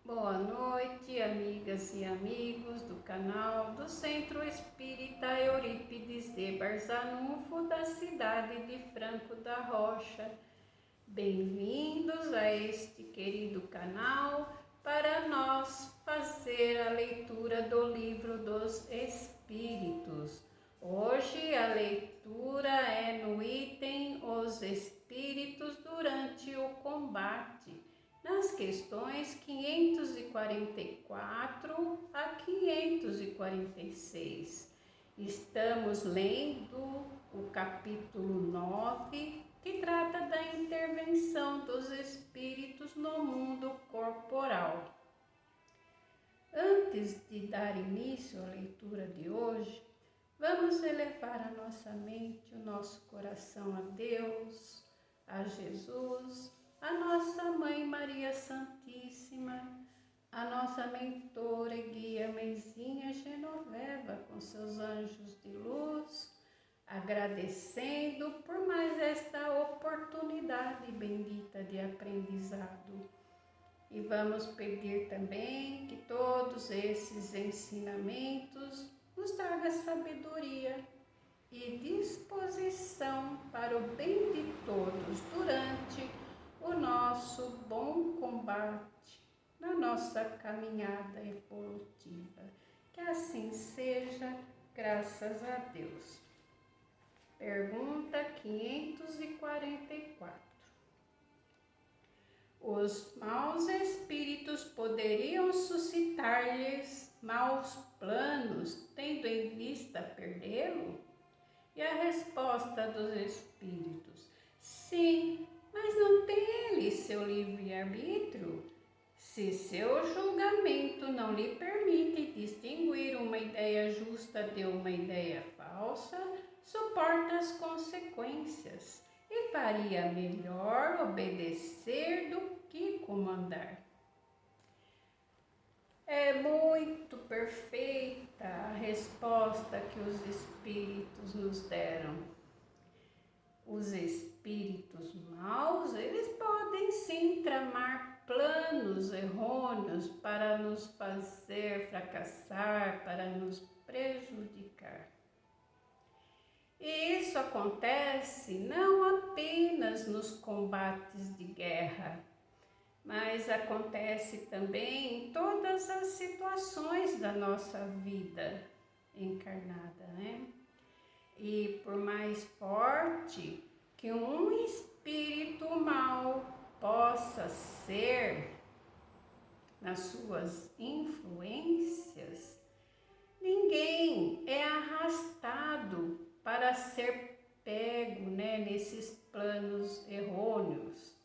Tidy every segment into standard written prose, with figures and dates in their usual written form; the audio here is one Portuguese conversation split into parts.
Boa noite, amigas e amigos do canal do Centro Espírita Eurípides de Barzanufo, da cidade de Franco da Rocha. Bem-vindos a este querido canal para nós fazer a leitura do Livro dos Espíritos. Hoje a leitura é no item Os Espíritos durante o combate, nas questões 544 a 546. Estamos lendo o capítulo 9, que trata da intervenção dos espíritos no mundo corporal. Antes de dar início à leitura de hoje, vamos elevar a nossa mente, o nosso coração a Deus, a Jesus, a nossa Mãe Maria Santíssima, a nossa mentora e guia Mãezinha Genoveva com seus anjos de luz, agradecendo por mais esta oportunidade bendita de aprendizado. E vamos pedir também que todos esses ensinamentos nos tragam sabedoria e disposição para o bem de todos durante o nosso bom combate na nossa caminhada evolutiva. Que assim seja, graças a Deus. Pergunta 544. Os maus espíritos poderiam suscitar-lhes maus planos, tendo em vista perdê-lo? E a resposta dos espíritos: sim, mas não tem ele seu livre-arbítrio? Se seu julgamento não lhe permite distinguir uma ideia justa de uma ideia falsa, suporta as consequências e faria melhor obedecer do que comandar. É muito perfeita a resposta que os espíritos nos deram. Os espíritos maus, eles podem sim tramar planos errôneos para nos fazer fracassar, para nos prejudicar. E isso acontece não apenas nos combates de guerra, mas acontece também em todas as situações da nossa vida encarnada, né? E por mais forte que um espírito mau possa ser nas suas influências, ninguém é arrastado para ser pego, né, nesses planos errôneos.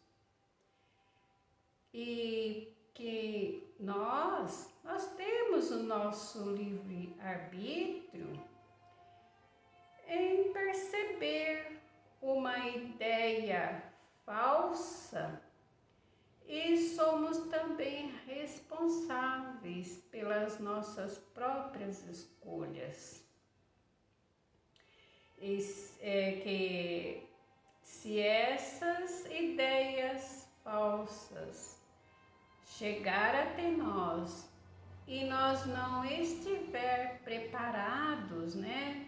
E que nós temos o nosso livre-arbítrio em perceber uma ideia falsa e somos também responsáveis pelas nossas próprias escolhas. Que se essas ideias falsas chegar até nós e nós não estiver preparados, né?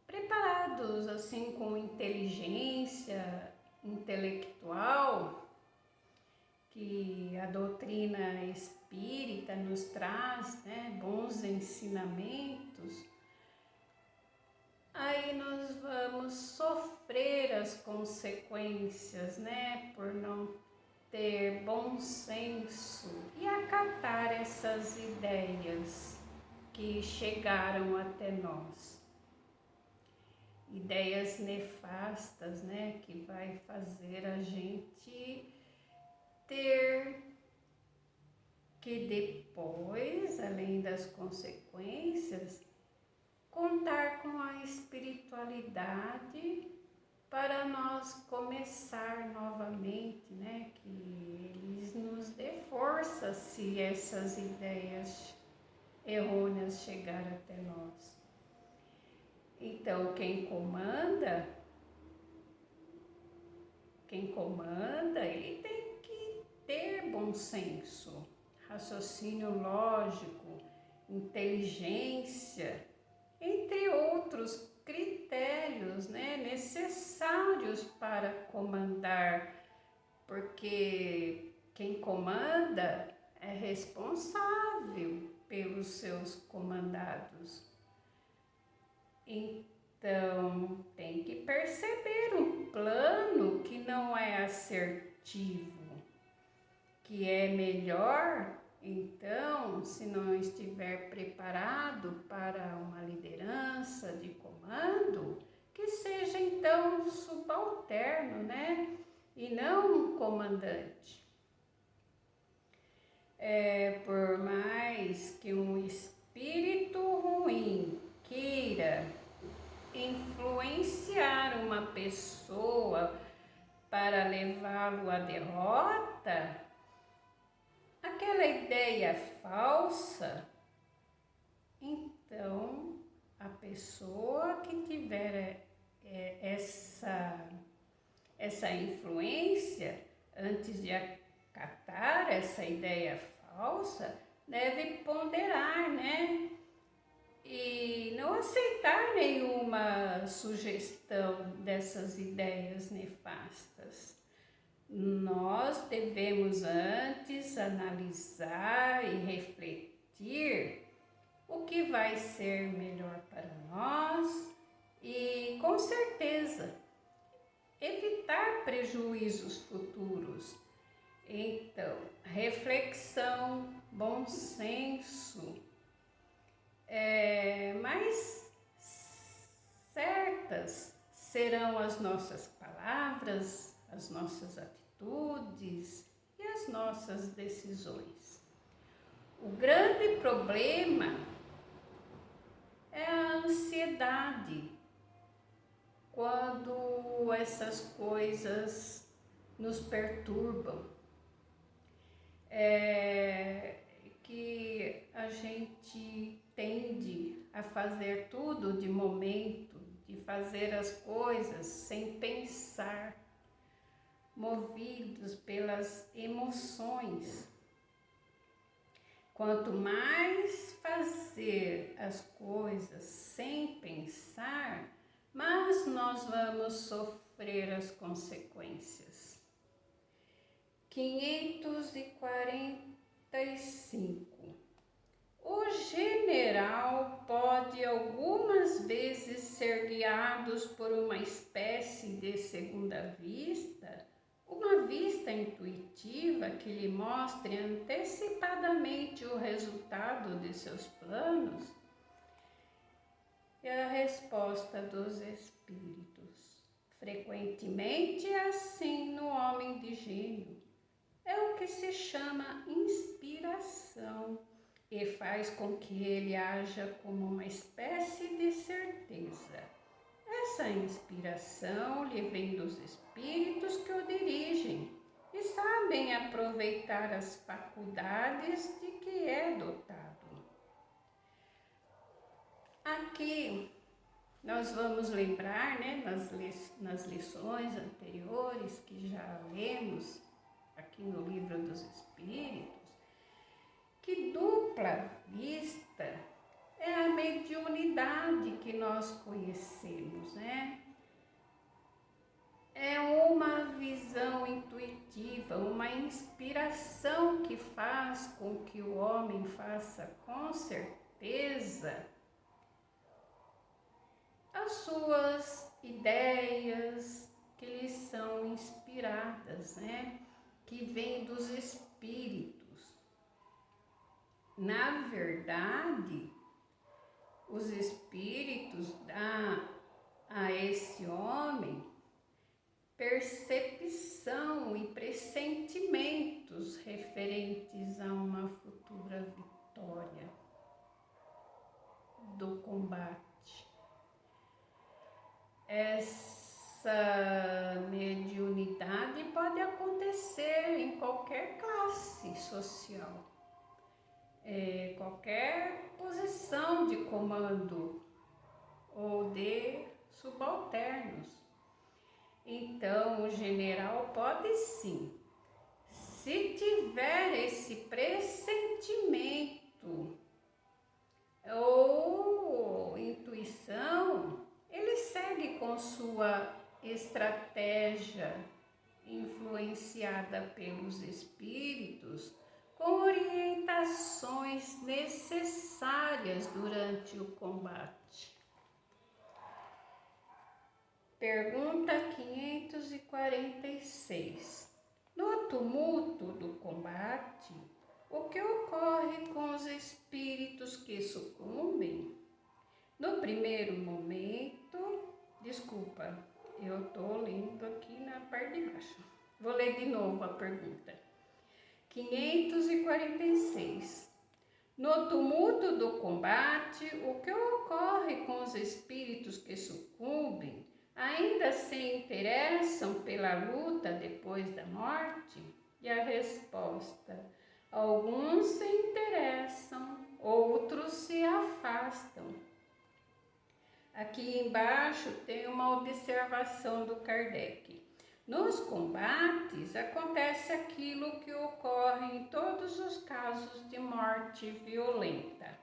Preparados assim com inteligência intelectual, que a doutrina espírita nos traz, né? Bons ensinamentos, aí nós vamos sofrer as consequências, né? Por não ter bom senso e acatar essas ideias que chegaram até nós. Ideias nefastas, né? Que vai fazer a gente ter que depois, além das consequências, contar com a espiritualidade para nós começar novamente, né? Que eles nos dê força se essas ideias errôneas chegarem até nós. Então, quem comanda, ele tem que ter bom senso, raciocínio lógico, inteligência, entre outros critérios, né, necessários para comandar, porque quem comanda é responsável pelos seus comandados. Então, tem que perceber um plano que não é assertivo, que é melhor. Então, se não estiver preparado para uma liderança de comando, que seja então subalterno, né? E não um comandante. Por mais que um espírito ruim queira influenciar uma pessoa para levá-lo à derrota, aquela ideia falsa, então a pessoa que tiver essa influência, antes de acatar essa ideia falsa, deve ponderar, né? E não aceitar nenhuma sugestão dessas ideias nefastas. Nós devemos antes analisar e refletir o que vai ser melhor para nós e, com certeza, evitar prejuízos futuros. Então, reflexão, bom senso, mais certas serão as nossas palavras, as nossas atitudes e as nossas decisões. O grande problema é a ansiedade, quando essas coisas nos perturbam, que a gente tende a fazer tudo de momento, de fazer as coisas sem pensar, movidos pelas emoções. Quanto mais fazer as coisas sem pensar, mais nós vamos sofrer as consequências. 545. O general pode algumas vezes ser guiado por uma espécie de segunda vista, uma vista intuitiva que lhe mostre antecipadamente o resultado de seus planos? E a resposta dos espíritos: frequentemente é assim no homem de gênio. É o que se chama inspiração e faz com que ele haja como uma espécie de certeza. Essa inspiração lhe vem dos espíritos que o dirigem e sabem aproveitar as faculdades de que é dotado. Aqui nós vamos lembrar, né, nas lições anteriores que já lemos aqui no Livro dos Espíritos, que dupla vista é a mediunidade que nós conhecemos, né? É uma visão intuitiva, uma inspiração que faz com que o homem faça com certeza as suas ideias que lhe são inspiradas, né? Que vêm dos espíritos. Na verdade, os espíritos dão a esse homem percepção e pressentimentos referentes a uma futura vitória do combate. Essa mediunidade pode acontecer em qualquer classe social, qualquer posição de comando ou de subalternos. Então, o general pode sim se tiver esse pressentimento ou intuição, ele segue com sua estratégia influenciada pelos espíritos, com orientações necessárias durante o combate. Pergunta 546. No tumulto do combate, o que ocorre com os espíritos que sucumbem? No primeiro momento, eu estou lendo aqui na parte de baixo. Vou ler de novo a pergunta. 546. No tumulto do combate, o que ocorre com os espíritos que sucumbem? Ainda se interessam pela luta depois da morte? E a resposta: alguns se interessam, outros se afastam. Aqui embaixo tem uma observação do Kardec. Nos combates acontece aquilo que ocorre em todos os casos de morte violenta.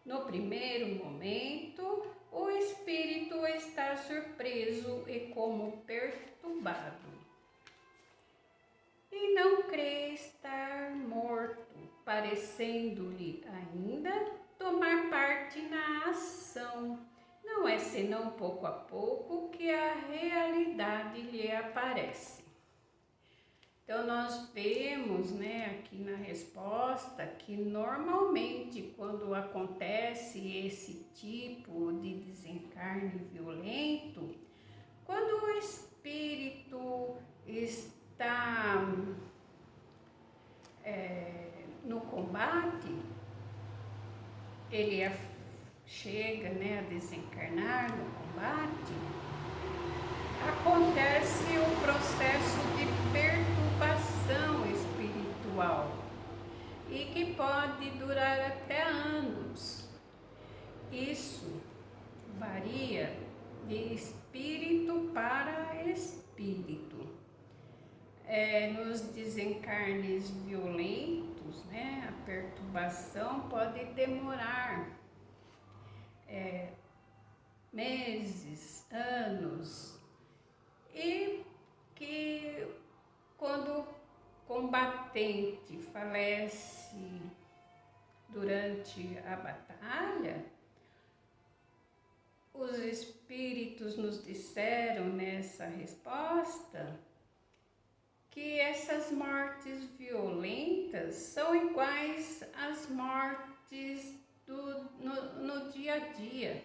No primeiro momento, o espírito está surpreso e como perturbado, e não crê estar morto, parecendo-lhe ainda tomar parte na ação. Não é senão pouco a pouco que a realidade lhe aparece. Então nós vemos, aqui na resposta, que normalmente quando acontece esse tipo de desencarne violento, quando o espírito está no combate, ele chega a desencarnar no combate, acontece um processo de perturbação espiritual e que pode durar até anos. Isso varia de espírito para espírito. Nos desencarnes violentos, a perturbação pode demorar meses, anos, e que quando o combatente falece durante a batalha, os espíritos nos disseram nessa resposta que essas mortes violentas são iguais às mortes no dia a dia,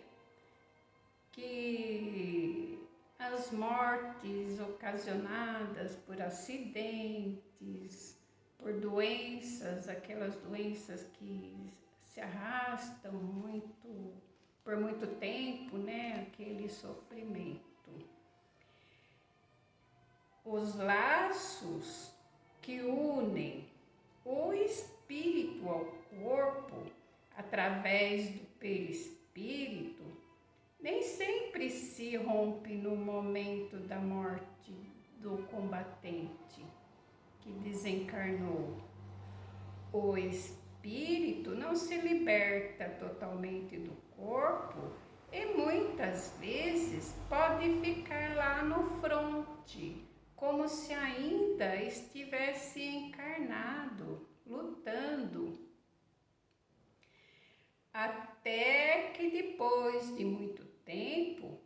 que as mortes ocasionadas por acidentes, por doenças, aquelas doenças que se arrastam por muito tempo, aquele sofrimento. Os laços que unem o espírito ao corpo através do perispírito nem sempre se rompe no momento da morte do combatente que desencarnou. O espírito não se liberta totalmente do corpo e muitas vezes pode ficar lá no fronte, como se ainda estivesse encarnado, lutando, até que depois de muito tempo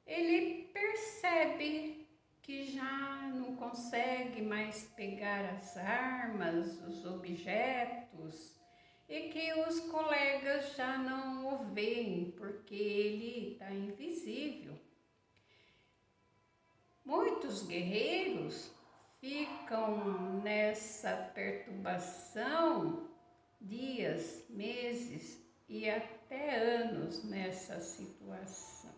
ele percebe que já não consegue mais pegar as armas, os objetos, e que os colegas já não o veem porque ele está invisível. Muitos guerreiros ficam nessa perturbação dias, meses e até anos nessa situação.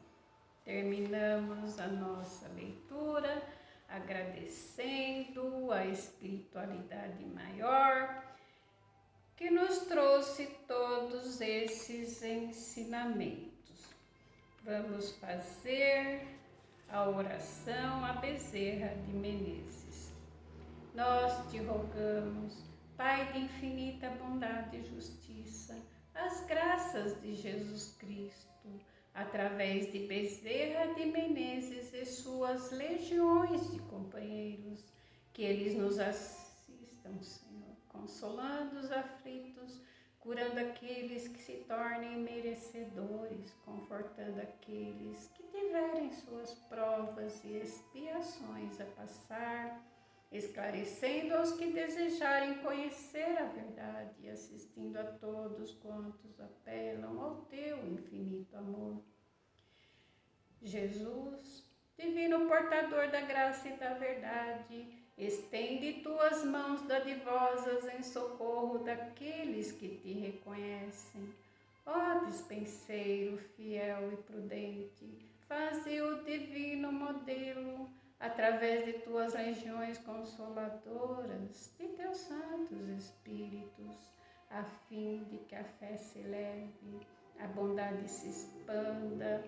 Terminamos a nossa leitura agradecendo a espiritualidade maior que nos trouxe todos esses ensinamentos. Vamos fazer a oração a Bezerra de Menezes. nós te rogamos, Pai de infinita bondade e justiça, as graças de Jesus Cristo, através de Bezerra de Menezes e suas legiões de companheiros, que eles nos assistam, Senhor, consolando os aflitos, curando aqueles que se tornem merecedores, confortando aqueles que tiverem suas provas e expiações a passar, esclarecendo aos que desejarem conhecer a verdade e assistindo a todos quantos apelam ao teu infinito amor. Jesus, divino portador da graça e da verdade, estende tuas mãos dadivosas em socorro daqueles que te reconhecem. Ó dispenseiro fiel e prudente, faze o divino modelo, através de tuas legiões consoladoras, de teus santos espíritos, a fim de que a fé se eleve, a bondade se expanda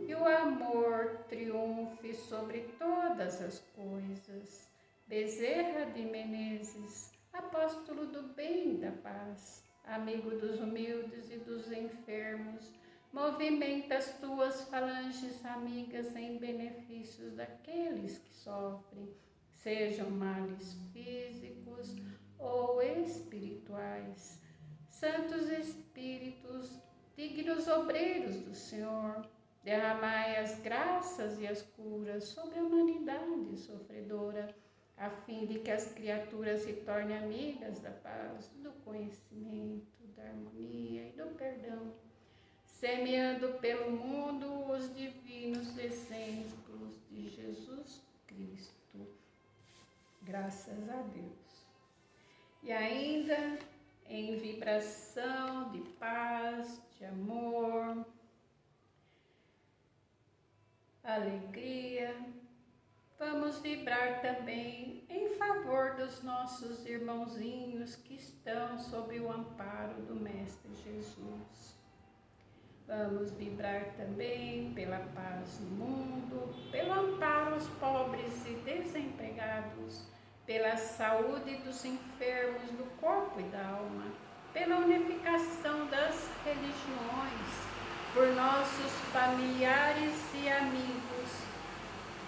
e o amor triunfe sobre todas as coisas. Bezerra de Menezes, apóstolo do bem e da paz, amigo dos humildes e dos enfermos, movimenta as tuas falanges amigas em benefícios daqueles que sofrem, sejam males físicos ou espirituais. Santos Espíritos, dignos obreiros do Senhor, derramai as graças e as curas sobre a humanidade sofredora, a fim de que as criaturas se tornem amigas da paz, do conhecimento, da harmonia e do perdão, semeando pelo mundo os divinos exemplos de Jesus Cristo. Graças a Deus. E ainda em vibração de paz, de amor, alegria, vamos vibrar também em favor dos nossos irmãozinhos que estão sob o amparo do Mestre Jesus. Vamos vibrar também pela paz no mundo, pelo amparo aos pobres e desempregados, pela saúde dos enfermos do corpo e da alma, pela unificação das religiões, por nossos familiares e amigos,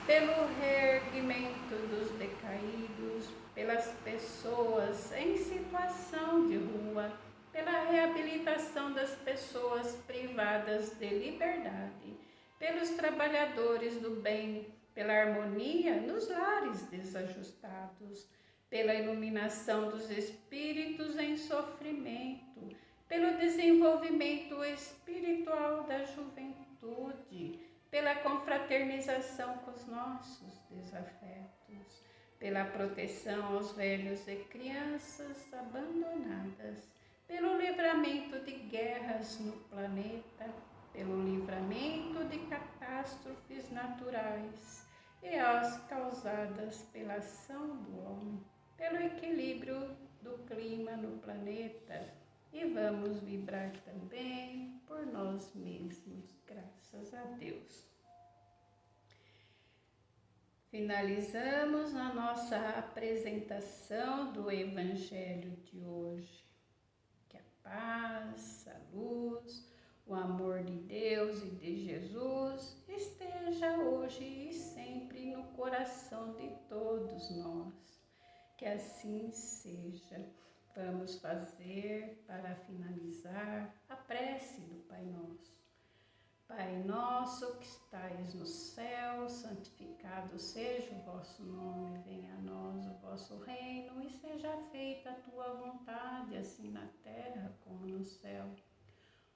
pelo reerguimento dos decaídos, pelas pessoas em situação de rua, pela reabilitação das pessoas privadas de liberdade, pelos trabalhadores do bem, pela harmonia nos lares desajustados, pela iluminação dos espíritos em sofrimento, pelo desenvolvimento espiritual da juventude, pela confraternização com os nossos desafetos, pela proteção aos velhos e crianças abandonadas, pelo livramento de guerras no planeta, pelo livramento de catástrofes naturais e as causadas pela ação do homem, pelo equilíbrio do clima no planeta. E vamos vibrar também por nós mesmos, graças a Deus. Finalizamos a nossa apresentação do Evangelho de hoje. Que a paz, a luz, o amor de Deus e de Jesus esteja hoje e sempre no coração de todos nós. Que assim seja. Vamos fazer, para finalizar, a prece do Pai Nosso. Pai nosso que estais no céu, santificado seja o vosso nome, venha a nós o vosso reino e seja feita a tua vontade, assim na terra como no céu.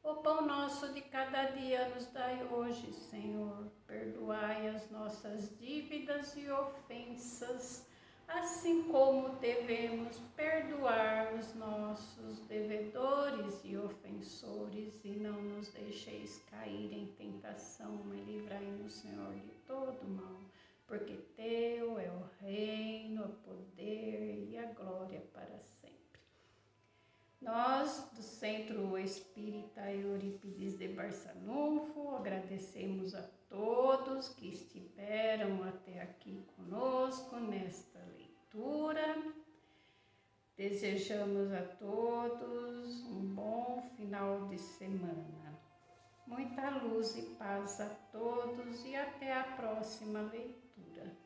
O pão nosso de cada dia nos dai hoje, Senhor, perdoai as nossas dívidas e ofensas, assim como devemos perdoar os nossos devedores e ofensores, e não nos deixeis cair em tentação, mas livrai-nos, Senhor, de todo mal, porque teu é o reino, o poder e a glória para sempre. Nós, do Centro Espírita Eurípides de Barçanufo, agradecemos a todos que estiveram até aqui conosco nesta leitura. leitura. Desejamos a todos um bom final de semana. Muita luz e paz a todos e até a próxima leitura.